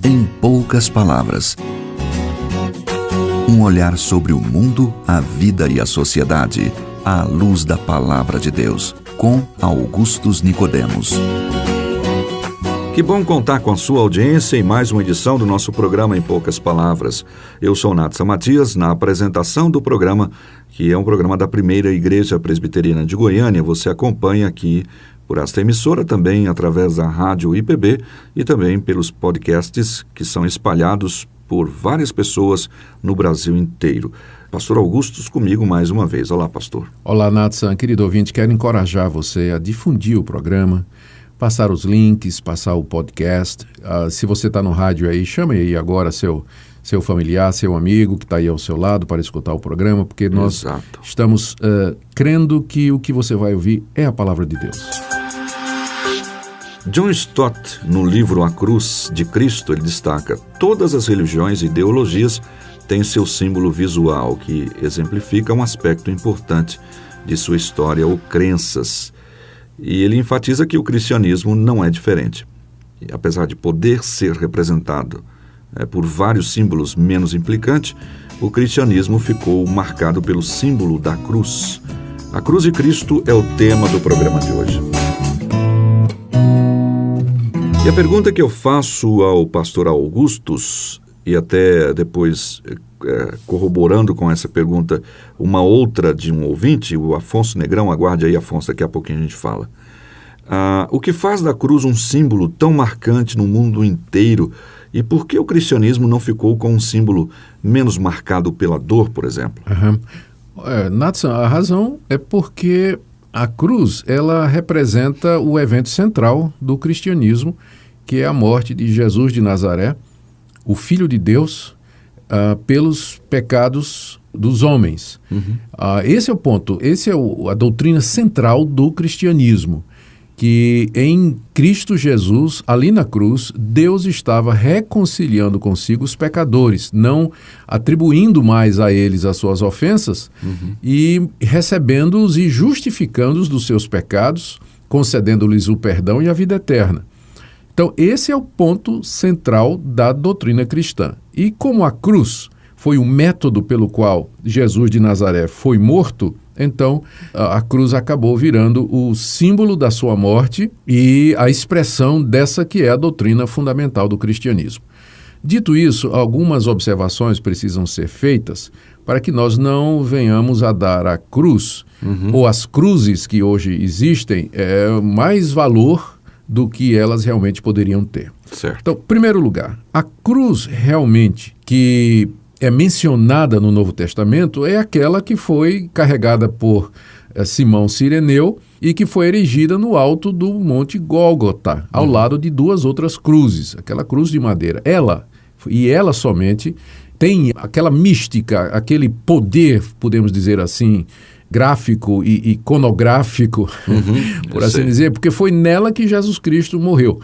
Em poucas palavras. Um olhar sobre o mundo, a vida e a sociedade, à luz da Palavra de Deus, com Augustus Nicodemos. Que bom contar com a sua audiência em mais uma edição do nosso programa Em Poucas Palavras. Eu sou Natsa Matias, na apresentação do programa, que é um programa da Primeira Igreja Presbiteriana de Goiânia. Você acompanha aqui por esta emissora, também através da Rádio IPB e também pelos podcasts que são espalhados por várias pessoas no Brasil inteiro. Pastor Augustus comigo mais uma vez. Olá, pastor. Olá, Natsan. Querido ouvinte, quero encorajar você a difundir o programa, passar os links, passar o podcast. Se você está no rádio aí, chame aí agora seu familiar, seu amigo que está aí ao seu lado para escutar o programa, porque nós estamos crendo que o que você vai ouvir é a palavra de Deus. John Stott, no livro A Cruz de Cristo, ele destaca: todas as religiões e ideologias têm seu símbolo visual, que exemplifica um aspecto importante de sua história ou crenças. E ele enfatiza que o cristianismo não é diferente. E, apesar de poder ser representado por vários símbolos menos implicantes, o cristianismo ficou marcado pelo símbolo da cruz. A cruz de Cristo é o tema do programa de hoje. E a pergunta que eu faço ao pastor Augustus, e até depois corroborando com essa pergunta, uma outra de um ouvinte, o Afonso Negrão, aguarde aí, Afonso, daqui a pouquinho a gente fala. O que faz da cruz um símbolo tão marcante no mundo inteiro, e por que o cristianismo não ficou com um símbolo menos marcado pela dor, por exemplo? Natsan, a razão é porque a cruz, ela representa o evento central do cristianismo, que é a morte de Jesus de Nazaré, o Filho de Deus, pelos pecados dos homens. Esse é o ponto, a doutrina central do cristianismo, que em Cristo Jesus, ali na cruz, Deus estava reconciliando consigo os pecadores, não atribuindo mais a eles as suas ofensas e recebendo-os e justificando-os dos seus pecados, concedendo-lhes o perdão e a vida eterna. Então, esse é o ponto central da doutrina cristã. E como a cruz foi o método pelo qual Jesus de Nazaré foi morto, então a cruz acabou virando o símbolo da sua morte e a expressão dessa que é a doutrina fundamental do cristianismo. Dito isso, algumas observações precisam ser feitas para que nós não venhamos a dar à cruz, ou às cruzes que hoje existem, mais valor do que elas realmente poderiam ter. Certo. Então, em primeiro lugar, a cruz realmente que é mencionada no Novo Testamento é aquela que foi carregada por Simão Cireneu e que foi erigida no alto do Monte Gólgota, ao lado de duas outras cruzes, aquela cruz de madeira. Ela somente tem aquela mística, aquele poder, podemos dizer assim, gráfico e iconográfico, por assim dizer, porque foi nela que Jesus Cristo morreu.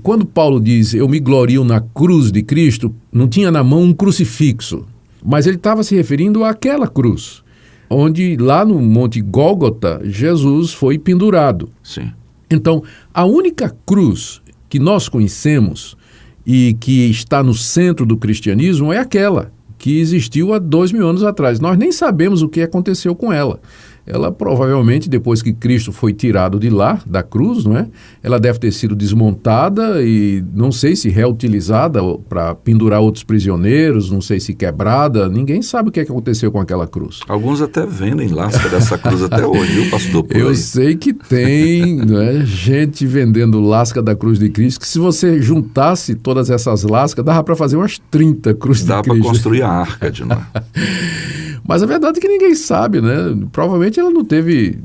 Quando Paulo diz, eu me glorio na cruz de Cristo, não tinha na mão um crucifixo, mas ele estava se referindo àquela cruz, onde lá no Monte Gólgota, Jesus foi pendurado. Sim. Então, a única cruz que nós conhecemos e que está no centro do cristianismo é aquela que existiu há 2000 anos atrás. Nós nem sabemos o que aconteceu com ela. Ela provavelmente, depois que Cristo foi tirado de lá, da cruz, não é? Ela deve ter sido desmontada e não sei se reutilizada para pendurar outros prisioneiros, não sei se quebrada, ninguém sabe o que aconteceu com aquela cruz. Alguns até vendem lasca dessa cruz até hoje, viu, pastor? Eu sei que tem gente vendendo lasca da cruz de Cristo, que se você juntasse todas essas lascas, dava para fazer umas 30 cruzes de Cristo. Dá para construir a arca de Noé. Mas a verdade é que ninguém sabe, né? Provavelmente ela não teve...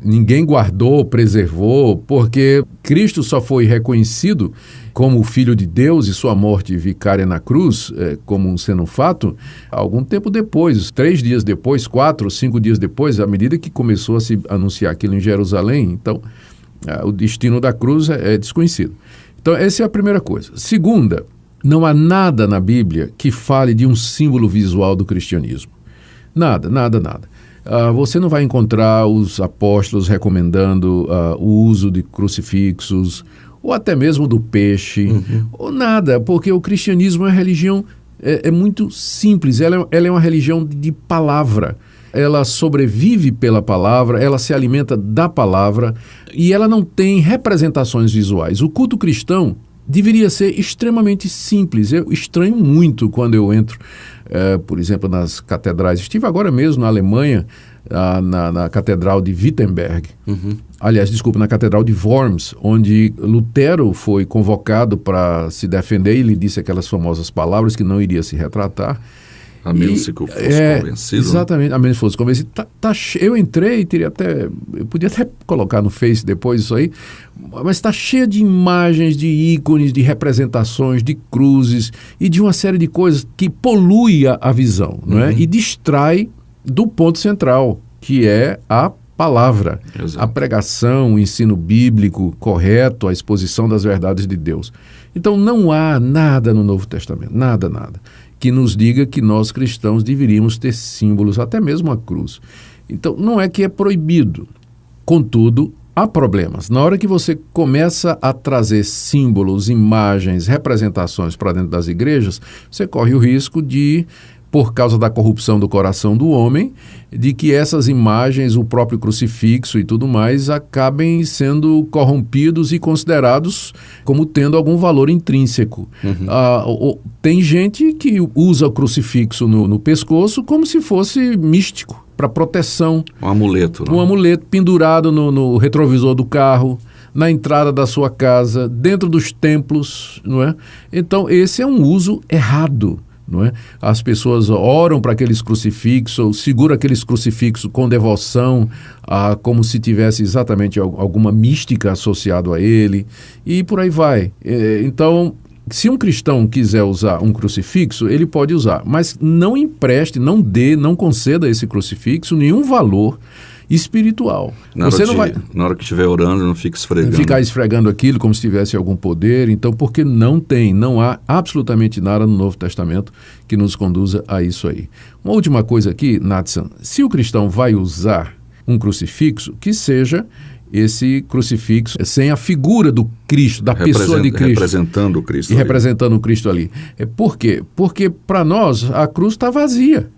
ninguém guardou, preservou, porque Cristo só foi reconhecido como o Filho de Deus e sua morte vicária na cruz, como sendo um fato, algum tempo depois, 3 dias depois, 4 ou 5 dias depois, à medida que começou a se anunciar aquilo em Jerusalém. Então, o destino da cruz é desconhecido. Então, essa é a primeira coisa. Segunda, não há nada na Bíblia que fale de um símbolo visual do cristianismo. Nada, nada, nada. você não vai encontrar os apóstolos recomendando o uso de crucifixos, ou até mesmo do peixe, ou nada, porque o cristianismo é uma religião muito simples, ela é uma religião de palavra. Ela sobrevive pela palavra, ela se alimenta da palavra e ela não tem representações visuais. O culto cristão deveria ser extremamente simples. Eu estranho muito quando eu entro, por exemplo, nas catedrais. Estive agora mesmo na Alemanha, na Catedral de Wittenberg. Aliás, desculpa, na Catedral de Worms, onde Lutero foi convocado para se defender e ele disse aquelas famosas palavras que não iria se retratar. A menos que fosse convencido. Exatamente, a menos que fosse convencido. Eu entrei, eu podia até colocar no Face depois isso aí, mas está cheio de imagens, de ícones, de representações, de cruzes e de uma série de coisas que polui a visão, não é? E distrai do ponto central, que é a palavra, a pregação, o ensino bíblico correto, a exposição das verdades de Deus. Então não há nada no Novo Testamento, nada, que nos diga que nós cristãos deveríamos ter símbolos, até mesmo a cruz. Então, não é que é proibido. Contudo, há problemas. Na hora que você começa a trazer símbolos, imagens, representações para dentro das igrejas, você corre o risco de, por causa da corrupção do coração do homem, de que essas imagens, o próprio crucifixo e tudo mais, acabem sendo corrompidos e considerados como tendo algum valor intrínseco. Tem gente que usa o crucifixo no pescoço como se fosse místico, para proteção. Um amuleto. Um amuleto pendurado no retrovisor do carro, na entrada da sua casa, dentro dos templos, não é? Então, esse é um uso errado. Não é? As pessoas oram para aqueles crucifixos, seguram aqueles crucifixos com devoção, como se tivesse exatamente alguma mística associado a ele, e por aí vai. Então, se um cristão quiser usar um crucifixo, ele pode usar, mas não empreste, não conceda a esse crucifixo nenhum valor espiritual. Na hora que estiver orando, não fique esfregando. Ficar esfregando aquilo como se tivesse algum poder. Então, porque não há absolutamente nada no Novo Testamento que nos conduza a isso aí. Uma última coisa aqui, Natsan, se o cristão vai usar um crucifixo, que seja esse crucifixo sem a figura do Cristo, da pessoa de Cristo. Representando o Cristo. E representando o Cristo ali. Por quê? Porque para nós a cruz está vazia.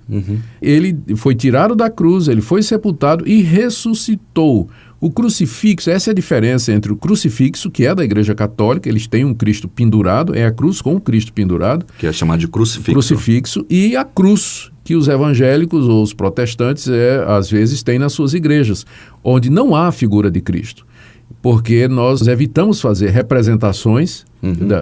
Ele foi tirado da cruz, ele foi sepultado e ressuscitou. O crucifixo, essa é a diferença entre o crucifixo, que é da Igreja Católica, eles têm um Cristo pendurado, é a cruz com o Cristo pendurado. Que é chamado de crucifixo. Crucifixo, e a cruz, que os evangélicos ou os protestantes, às vezes, têm nas suas igrejas, onde não há a figura de Cristo. Porque nós evitamos fazer representações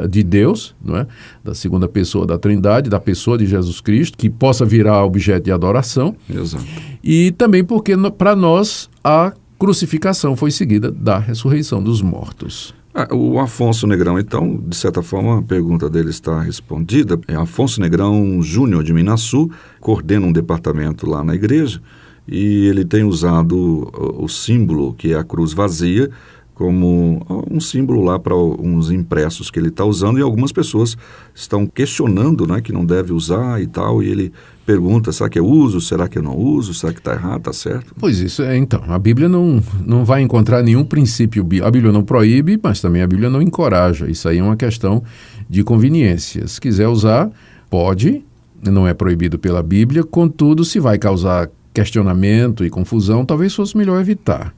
de Deus, não é? Da segunda pessoa da Trindade, da pessoa de Jesus Cristo, que possa virar objeto de adoração. Exato. E também porque, para nós, a crucificação foi seguida da ressurreição dos mortos. O Afonso Negrão, então, de certa forma, a pergunta dele está respondida. Afonso Negrão Júnior, de Minaçu, coordena um departamento lá na igreja e ele tem usado o símbolo, que é a cruz vazia, como um símbolo lá para uns impressos que ele está usando, e algumas pessoas estão questionando, né, que não deve usar e tal, e ele pergunta, será que eu uso, será que eu não uso, será que está errado, está certo? Pois isso, então, a Bíblia não vai encontrar nenhum princípio, a Bíblia não proíbe, mas também a Bíblia não encoraja, isso aí é uma questão de conveniência. Se quiser usar, pode, não é proibido pela Bíblia, contudo, se vai causar questionamento e confusão, talvez fosse melhor evitar.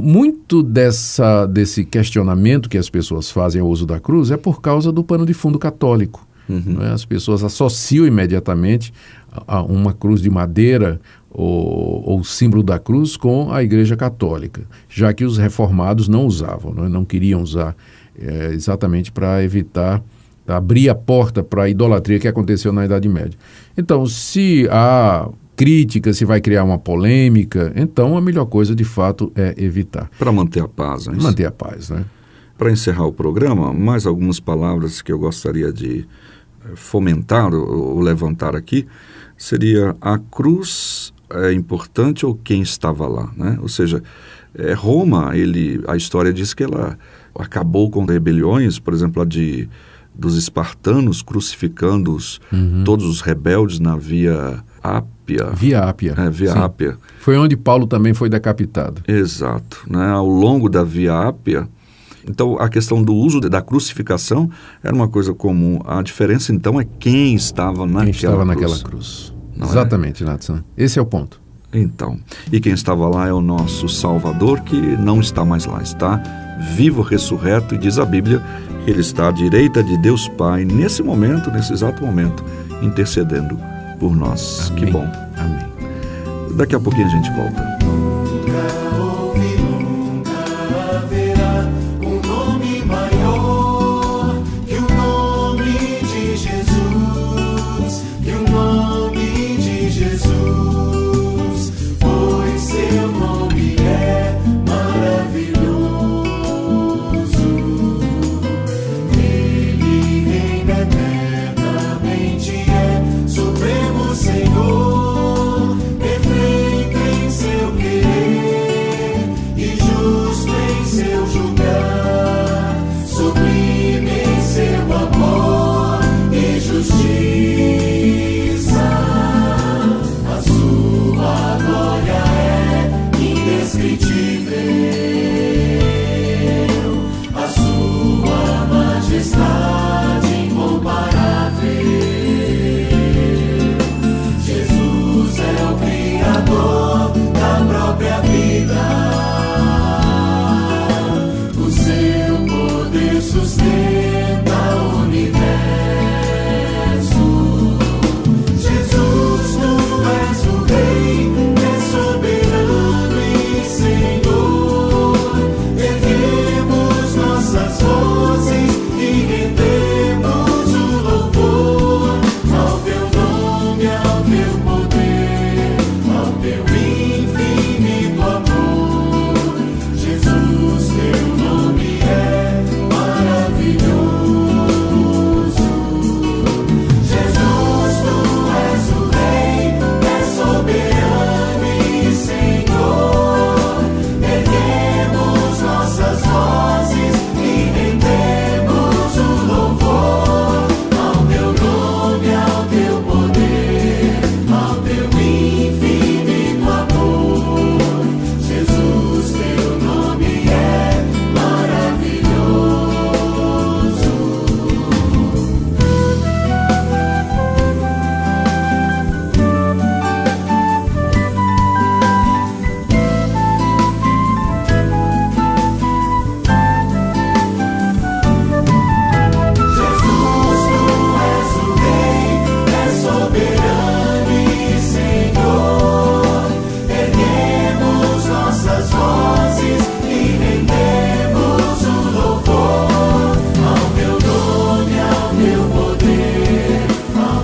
Muito desse questionamento que as pessoas fazem ao uso da cruz é por causa do pano de fundo católico. Né? As pessoas associam imediatamente a uma cruz de madeira ou o símbolo da cruz com a Igreja Católica, já que os reformados não usavam, não queriam usar, exatamente para evitar abrir a porta para a idolatria que aconteceu na Idade Média. Então, se há crítica, se vai criar uma polêmica, então a melhor coisa de fato é evitar. Para manter a paz, né? Manter a paz, né? Para encerrar o programa, mais algumas palavras que eu gostaria de fomentar ou levantar aqui, seria a cruz é importante ou quem estava lá, né? Ou seja, Roma, a história diz que ela acabou com rebeliões, por exemplo, dos espartanos crucificando todos os rebeldes na via Ápia. Via Ápia. Via Sim. Ápia. Foi onde Paulo também foi decapitado. Exato. Né? Ao longo da Via Ápia, então a questão do uso da crucificação era uma coisa comum. A diferença, então, é quem estava naquela cruz. Exatamente, Nathan. Esse é o ponto. Então, e quem estava lá é o nosso Salvador, que não está mais lá, está vivo, ressurreto, e diz a Bíblia que ele está à direita de Deus Pai, nesse momento, nesse exato momento, intercedendo por nós. Amém. Que bom. Amém. Daqui a pouquinho a gente volta.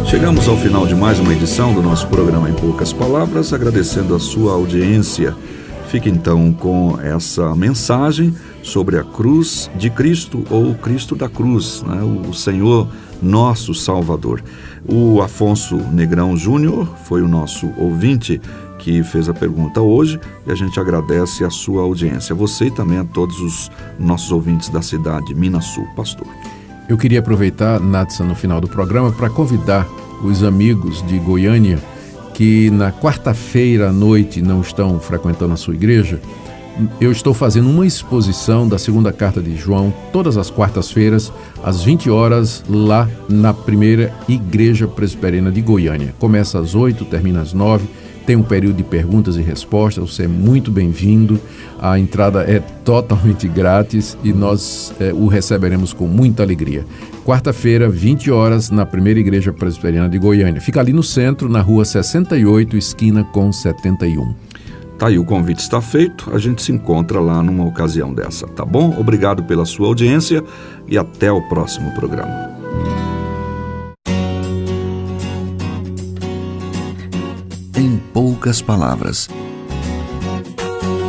Chegamos ao final de mais uma edição do nosso programa Em Poucas Palavras, agradecendo a sua audiência. Fique então com essa mensagem sobre a cruz de Cristo, ou o Cristo da cruz, né? O Senhor nosso Salvador. O Afonso Negrão Júnior foi o nosso ouvinte que fez a pergunta hoje, e a gente agradece a sua audiência. Você e também a todos os nossos ouvintes da cidade de Minas Sul. Pastor. Eu queria aproveitar, Nathan, no final do programa, para convidar os amigos de Goiânia que na quarta-feira à noite não estão frequentando a sua igreja. Eu estou fazendo uma exposição da segunda carta de João, todas as quartas-feiras, às 20 horas, lá na primeira Igreja Presbiteriana de Goiânia. Começa às 8, termina às 9. Tem um período de perguntas e respostas, você é muito bem-vindo. A entrada é totalmente grátis e nós o receberemos com muita alegria. Quarta-feira, 20 horas, na primeira Igreja Presbiteriana de Goiânia. Fica ali no centro, na rua 68, esquina com 71. Tá aí, o convite está feito, a gente se encontra lá numa ocasião dessa, tá bom? Obrigado pela sua audiência e até o próximo programa. Em poucas palavras,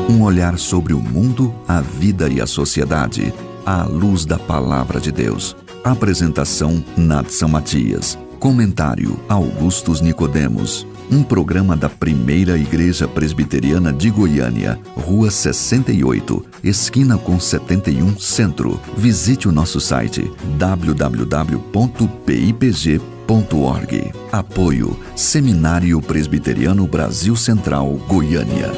um olhar sobre o mundo, a vida e a sociedade, à luz da Palavra de Deus. Apresentação, Nathan Matias. Comentário, Augustus Nicodemos. Um programa da primeira Igreja Presbiteriana de Goiânia, Rua 68, esquina com 71, Centro. Visite o nosso site www.pipg.org.br. Apoio Seminário Presbiteriano Brasil Central, Goiânia.